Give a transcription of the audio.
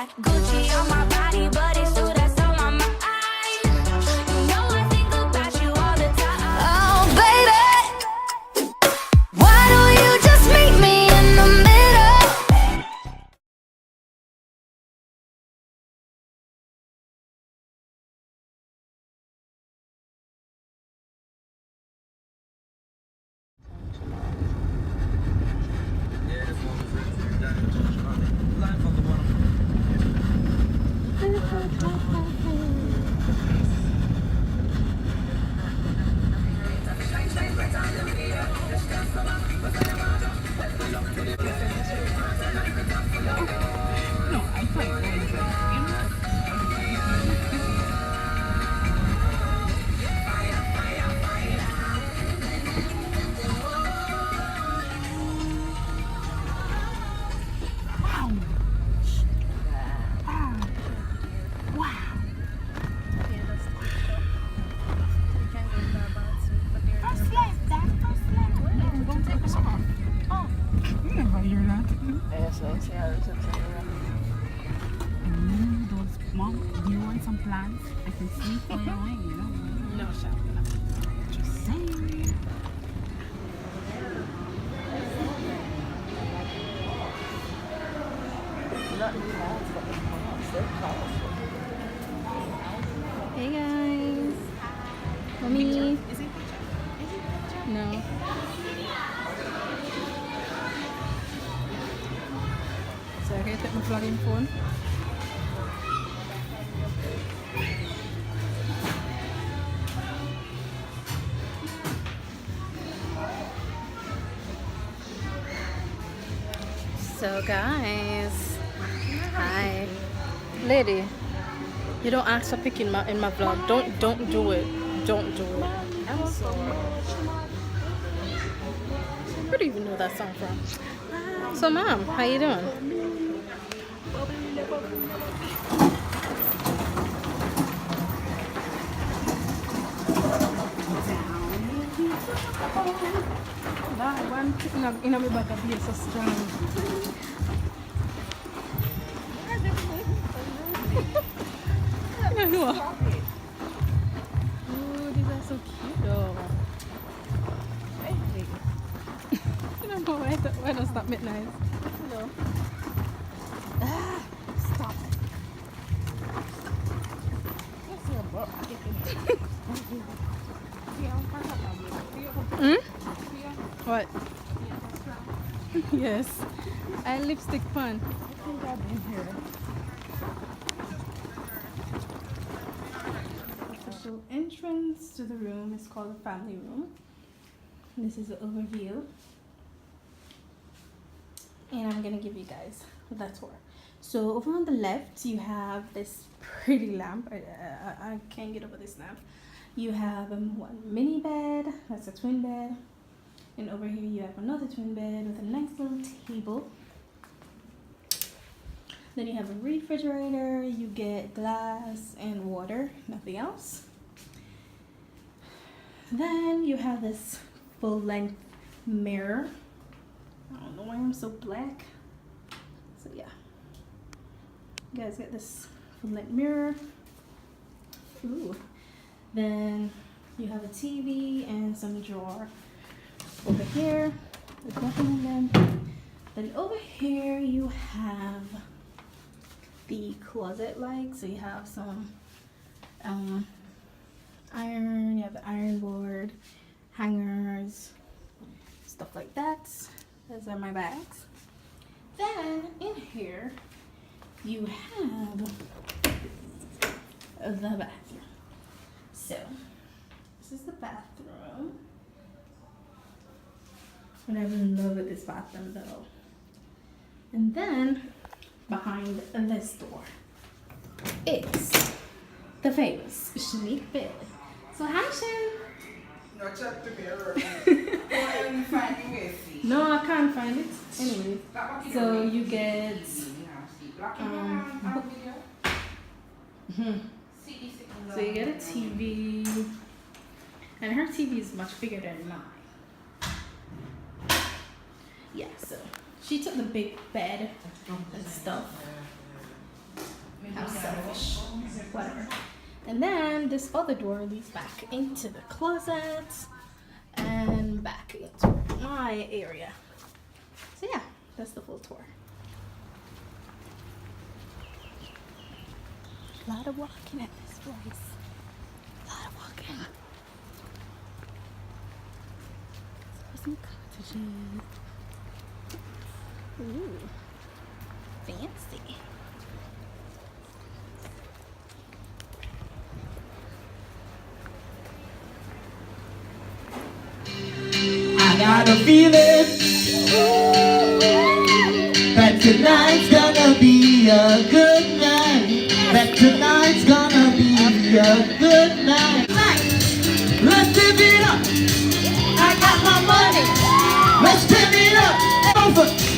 got Gucci on my body, but it's you that's on my mind. You know I think about you all the time. Oh, baby, why don't you just meet me in the middle? Do you want some plants? I can sleep for you, you know? No, shut up. Just saying. Hey guys. Mommy. No. So I can take my plug-in phone. So guys, hi, lady. You don't ask for picking in my vlog. Don't do it. Don't do it. I'm sorry. Where do you even know that song from? So mom, how you doing? In my back of here so strong. I know. Oh, these are so cute though. I don't know why don't stop midnight. No. Stop. What? Yes. I lipstick fun. I think I've been here. The official entrance to the room is called the family room. This is the overview. And I'm gonna give you guys the tour. So over on the left, you have this pretty lamp. I can't get over this lamp. You have one mini bed, that's a twin bed. And over here you have another twin bed with a nice little table. Then you have a refrigerator, you get glass and water, nothing else. Then you have this full-length mirror. I don't know why I'm so black. So yeah. You guys get this full-length mirror. Ooh. Then you have a TV and some drawer. Over here, there's nothing in them. Then over here you have the closet so you have some iron, you have the iron board, hangers, stuff like that. Those are my bags. Then in here you have the bathroom. So this is the bathroom. And I'm in love with this bathroom though. And then behind this door is the famous Shanique bed. So hi Shan. No, check the mirror. No, I can't find it. Anyway, so you get so you get a TV, and her TV is much bigger than mine. Yeah, so she took the big bed and stuff. selfish. Whatever. And then this other door leads back into the closet and back into my area. So yeah, that's the full tour. A lot of walking at this place. A lot of walking. So some cottages. Ooh, fancy. I got a feeling that tonight's gonna be a good night. That tonight's gonna be a good night. Let's live it up. I got my money. Let's live it up. Over.